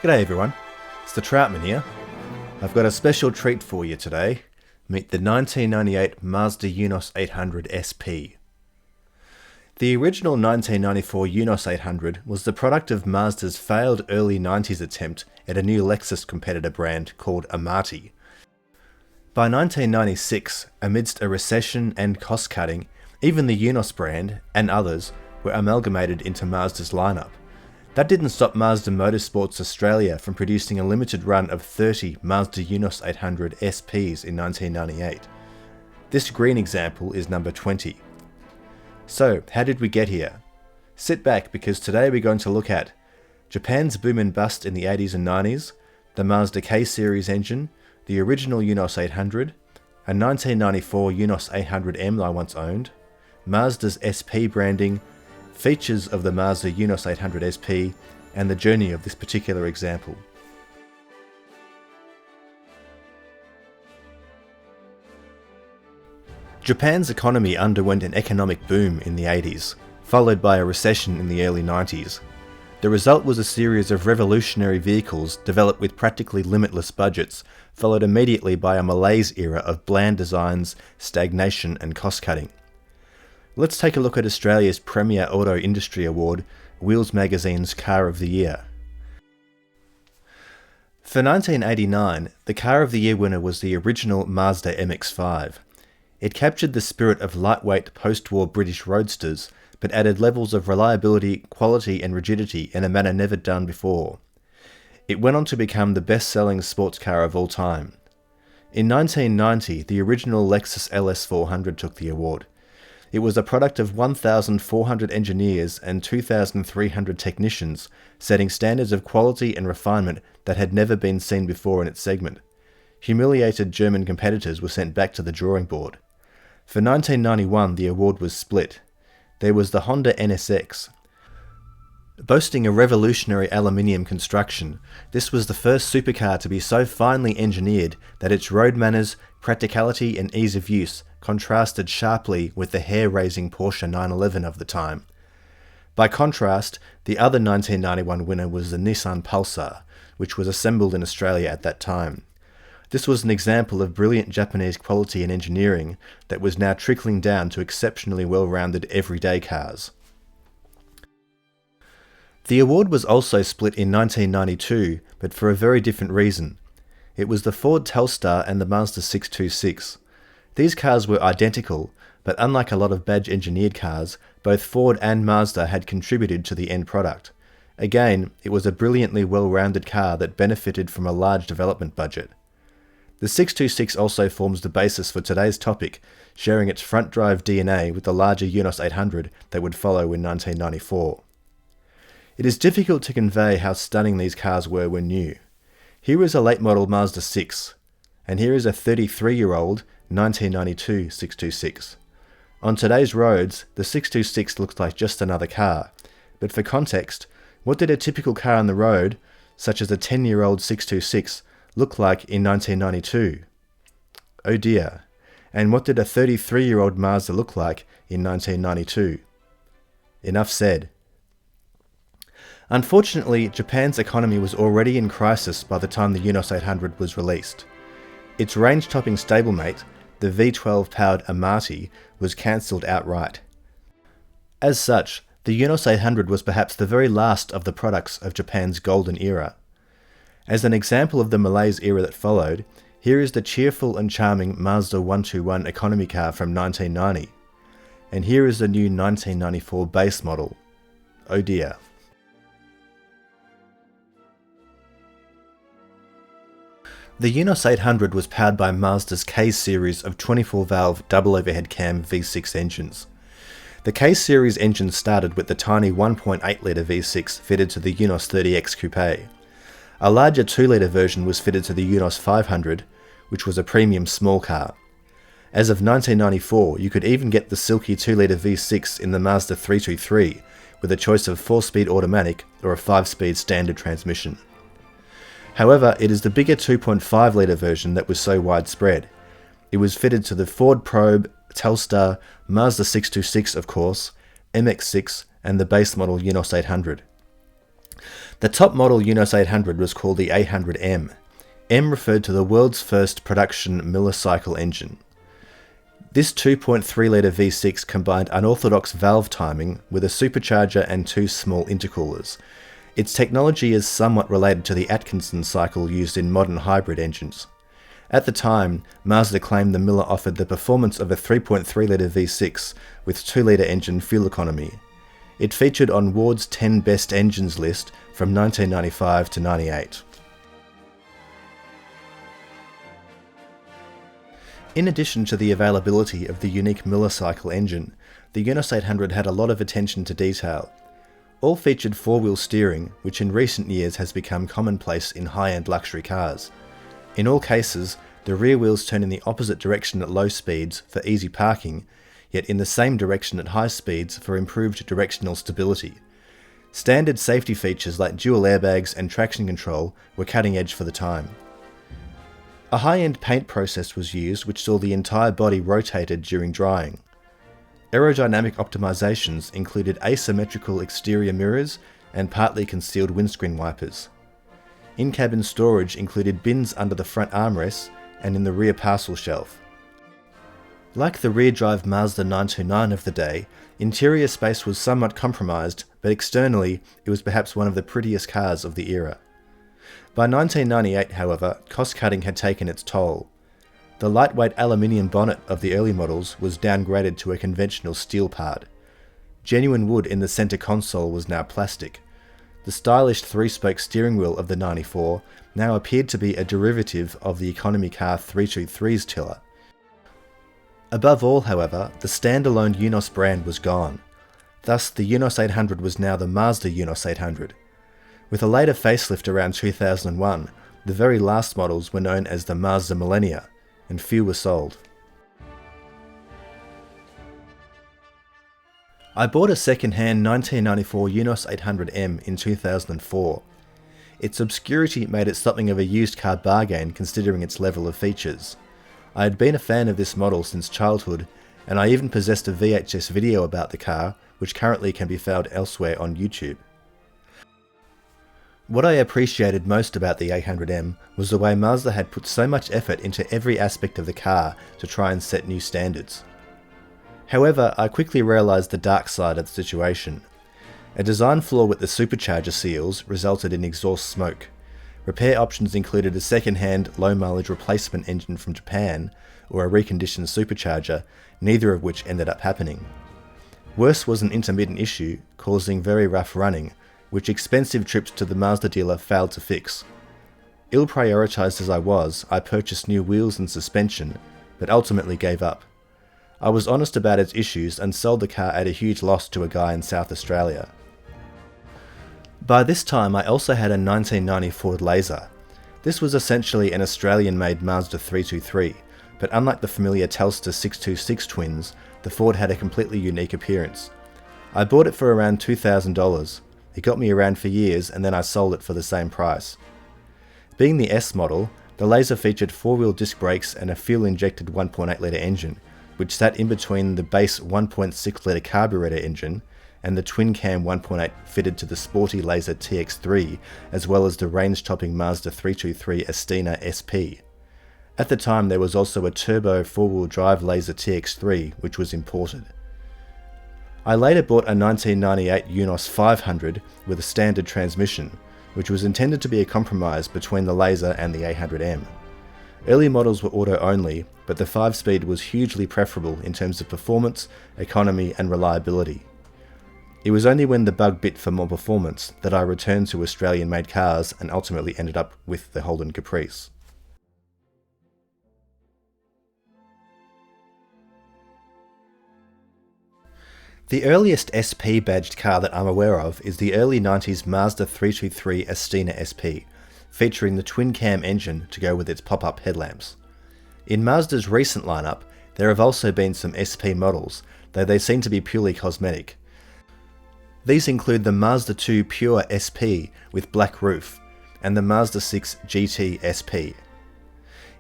G'day everyone, it's the Troutman here. I've got a special treat for you today. Meet the 1998 Mazda Eunos 800 SP. The original 1994 Eunos 800 was the product of Mazda's failed early 90s attempt at a new Lexus competitor brand called Amati. By 1996, amidst a recession and cost cutting, even the Eunos brand, and others, were amalgamated into Mazda's lineup. That didn't stop Mazda Motorsports Australia from producing a limited run of 30 Mazda Eunos 800 SPs in 1998. This green example is number 20. So, how did we get here? Sit back, because today we're going to look at Japan's boom and bust in the 80s and 90s, the Mazda K-Series engine, the original Eunos 800, a 1994 Eunos 800M I once owned, Mazda's SP branding, features of the Mazda Eunos 800 SP, and the journey of this particular example. Japan's economy underwent an economic boom in the 80s, followed by a recession in the early 90s. The result was a series of revolutionary vehicles developed with practically limitless budgets, followed immediately by a malaise era of bland designs, stagnation and cost cutting. Let's take a look at Australia's premier auto industry award, Wheels Magazine's Car of the Year. For 1989, the Car of the Year winner was the original Mazda MX-5. It captured the spirit of lightweight post-war British roadsters, but added levels of reliability, quality and rigidity in a manner never done before. It went on to become the best-selling sports car of all time. In 1990, the original Lexus LS400 took the award. It was a product of 1,400 engineers and 2,300 technicians, setting standards of quality and refinement that had never been seen before in its segment. Humiliated German competitors were sent back to the drawing board. For 1991, the award was split. There was the Honda NSX. Boasting a revolutionary aluminium construction, this was the first supercar to be so finely engineered that its road manners, practicality and ease of use contrasted sharply with the hair-raising Porsche 911 of the time. By contrast, the other 1991 winner was the Nissan Pulsar, which was assembled in Australia at that time. This was an example of brilliant Japanese quality and engineering that was now trickling down to exceptionally well-rounded everyday cars. The award was also split in 1992, but for a very different reason. It was the Ford Telstar and the Mazda 626. These cars were identical, but unlike a lot of badge-engineered cars, both Ford and Mazda had contributed to the end product. Again, it was a brilliantly well-rounded car that benefited from a large development budget. The 626 also forms the basis for today's topic, sharing its front-drive DNA with the larger Eunos 800 that would follow in 1994. It is difficult to convey how stunning these cars were when new. Here is a late-model Mazda 6, and here is a 33-year-old 1992 626. On today's roads, the 626 looks like just another car, but for context, what did a typical car on the road, such as a 10-year-old 626, look like in 1992? Oh dear. And what did a 33-year-old Mazda look like in 1992? Enough said. Unfortunately, Japan's economy was already in crisis by the time the Eunos 800 was released. Its range-topping stablemate, the V12-powered Amati, was cancelled outright. As such, the Eunos 800 was perhaps the very last of the products of Japan's golden era. As an example of the malaise era that followed, here is the cheerful and charming Mazda 121 economy car from 1990. And here is the new 1994 base model. Oh dear. The Eunos 800 was powered by Mazda's K-series of 24-valve double overhead cam V6 engines. The K-series engine started with the tiny 1.8-litre V6 fitted to the Eunos 30X Coupe. A larger 2-litre version was fitted to the Eunos 500, which was a premium small car. As of 1994, you could even get the silky 2-litre V6 in the Mazda 323, with a choice of 4-speed automatic or a 5-speed standard transmission. However, it is the bigger 2.5-litre version that was so widespread. It was fitted to the Ford Probe, Telstar, Mazda 626 of course, MX-6 and the base model Eunos 800. The top model Eunos 800 was called the 800M. M referred to the world's first production millicycle engine. This 2.3-litre V6 combined unorthodox valve timing with a supercharger and 2 small intercoolers. Its technology is somewhat related to the Atkinson cycle used in modern hybrid engines. At the time, Mazda claimed the Miller offered the performance of a 3.3-litre V6 with 2-litre engine fuel economy. It featured on Ward's 10 Best Engines list from 1995 to 98. In addition to the availability of the unique millicycle engine, the Eunos 800 had a lot of attention to detail. All featured 4-wheel steering, which in recent years has become commonplace in high-end luxury cars. In all cases, the rear wheels turn in the opposite direction at low speeds for easy parking, yet in the same direction at high speeds for improved directional stability. Standard safety features like dual airbags and traction control were cutting edge for the time. A high-end paint process was used which saw the entire body rotated during drying. Aerodynamic optimizations included asymmetrical exterior mirrors and partly concealed windscreen wipers. In-cabin storage included bins under the front armrests and in the rear parcel shelf. Like the rear-drive Mazda 929 of the day, interior space was somewhat compromised, but externally it was perhaps one of the prettiest cars of the era. By 1998, however, cost-cutting had taken its toll. The lightweight aluminium bonnet of the early models was downgraded to a conventional steel part. Genuine wood in the centre console was now plastic. The stylish 3-spoke steering wheel of the 94 now appeared to be a derivative of the economy car 323's tiller. Above all, however, the standalone Eunos brand was gone. Thus, the Eunos 800 was now the Mazda Eunos 800. With a later facelift around 2001, the very last models were known as the Mazda Millenia, and few were sold. I bought a second-hand 1994 Eunos 800M in 2004. Its obscurity made it something of a used car bargain considering its level of features. I had been a fan of this model since childhood, and I even possessed a VHS video about the car, which currently can be found elsewhere on YouTube. What I appreciated most about the 800M was the way Mazda had put so much effort into every aspect of the car to try and set new standards. However, I quickly realised the dark side of the situation. A design flaw with the supercharger seals resulted in exhaust smoke. Repair options included a second-hand, low-mileage replacement engine from Japan, or a reconditioned supercharger, neither of which ended up happening. Worse was an intermittent issue, causing very rough running, which expensive trips to the Mazda dealer failed to fix. Ill-prioritised as I was, I purchased new wheels and suspension, but ultimately gave up. I was honest about its issues and sold the car at a huge loss to a guy in South Australia. By this time I also had a 1990 Ford Laser. This was essentially an Australian-made Mazda 323, but unlike the familiar Telstar 626 twins, the Ford had a completely unique appearance. I bought it for around $2,000. It got me around for years and then I sold it for the same price. Being the S model, the Laser featured 4-wheel disc brakes and a fuel-injected 1.8-litre engine, which sat in between the base 1.6-litre carburetor engine and the twin-cam 1.8 fitted to the sporty Laser TX3, as well as the range-topping Mazda 323 Astina SP. At the time there was also a turbo 4-wheel drive Laser TX3, which was imported. I later bought a 1998 Eunos 500 with a standard transmission, which was intended to be a compromise between the Laser and the 800M. Early models were auto-only, but the 5-speed was hugely preferable in terms of performance, economy and reliability. It was only when the bug bit for more performance that I returned to Australian-made cars and ultimately ended up with the Holden Caprice. The earliest SP badged car that I'm aware of is the early 90s Mazda 323 Astina SP, featuring the twin-cam engine to go with its pop-up headlamps. In Mazda's recent lineup, There have also been some SP models, though they seem to be purely cosmetic. These include the Mazda 2 Pure SP with black roof, and the Mazda 6 GT SP.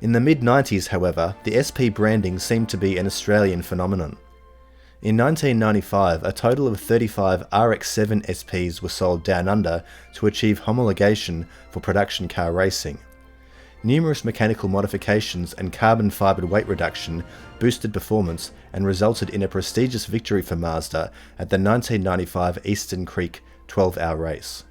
In the mid-90s, however, the SP branding seemed to be an Australian phenomenon. In 1995, a total of 35 RX-7 SPs were sold down under to achieve homologation for production car racing. Numerous mechanical modifications and carbon-fibered weight reduction boosted performance and resulted in a prestigious victory for Mazda at the 1995 Eastern Creek 12-hour race.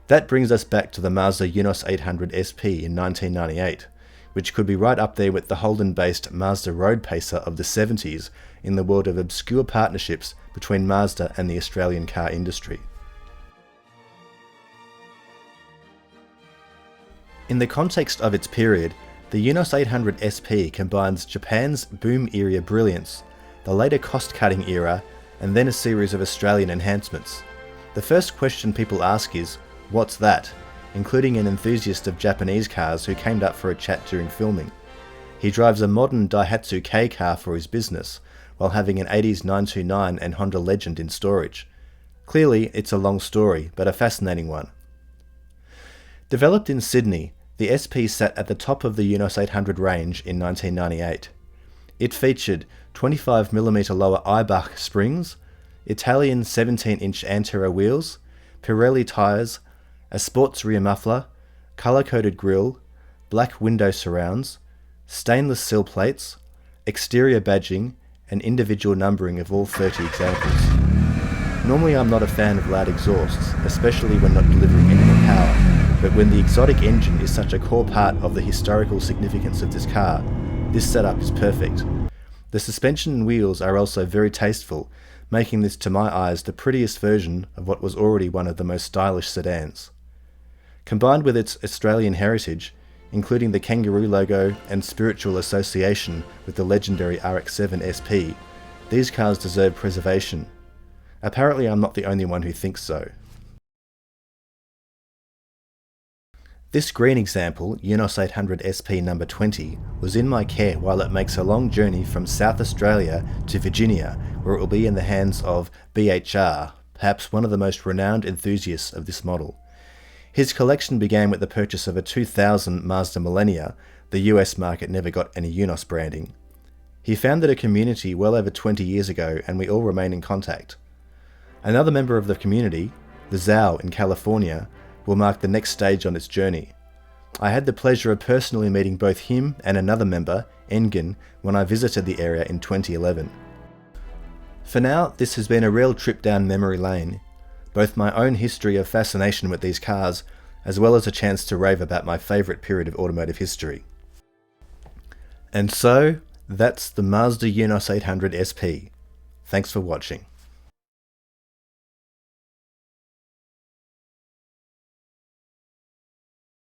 That brings us back to the Mazda Eunos 800 SP in 1998, which could be right up there with the Holden-based Mazda Road Pacer of the 70s in the world of obscure partnerships between Mazda and the Australian car industry. In the context of its period, the Eunos 800 SP combines Japan's boom era brilliance, the later cost-cutting era, and then a series of Australian enhancements. The first question people ask is, "What's that?" including an enthusiast of Japanese cars who came up for a chat during filming. He drives a modern Daihatsu K car for his business, while having an 80s 929 and Honda Legend in storage. Clearly, it's a long story, but a fascinating one. Developed in Sydney, the SP sat at the top of the Eunos 800 range in 1998. It featured 25mm lower Eibach springs, Italian 17-inch Antero wheels, Pirelli tyres, a sports rear muffler, colour-coded grille, black window surrounds, stainless sill plates, exterior badging, and individual numbering of all 30 examples. Normally I'm not a fan of loud exhausts, especially when not delivering any more power, but when the exotic engine is such a core part of the historical significance of this car, this setup is perfect. The suspension and wheels are also very tasteful, making this to my eyes the prettiest version of what was already one of the most stylish sedans. Combined with its Australian heritage, including the kangaroo logo and spiritual association with the legendary RX-7 SP, these cars deserve preservation. Apparently I'm not the only one who thinks so. This green example, Eunos 800 SP number 20, was in my care while it makes a long journey from South Australia to Virginia, where it will be in the hands of BHR, perhaps one of the most renowned enthusiasts of this model. His collection began with the purchase of a 2000 Mazda Millenia. The US market never got any Eunos branding. He founded a community well over 20 years ago, and we all remain in contact. Another member of the community, the Zao in California, will mark the next stage on its journey. I had the pleasure of personally meeting both him and another member, Engen, when I visited the area in 2011. For now, this has been a real trip down memory lane, both my own history of fascination with these cars, as well as a chance to rave about my favourite period of automotive history. And so, that's the Mazda Eunos 800 SP. Thanks for watching.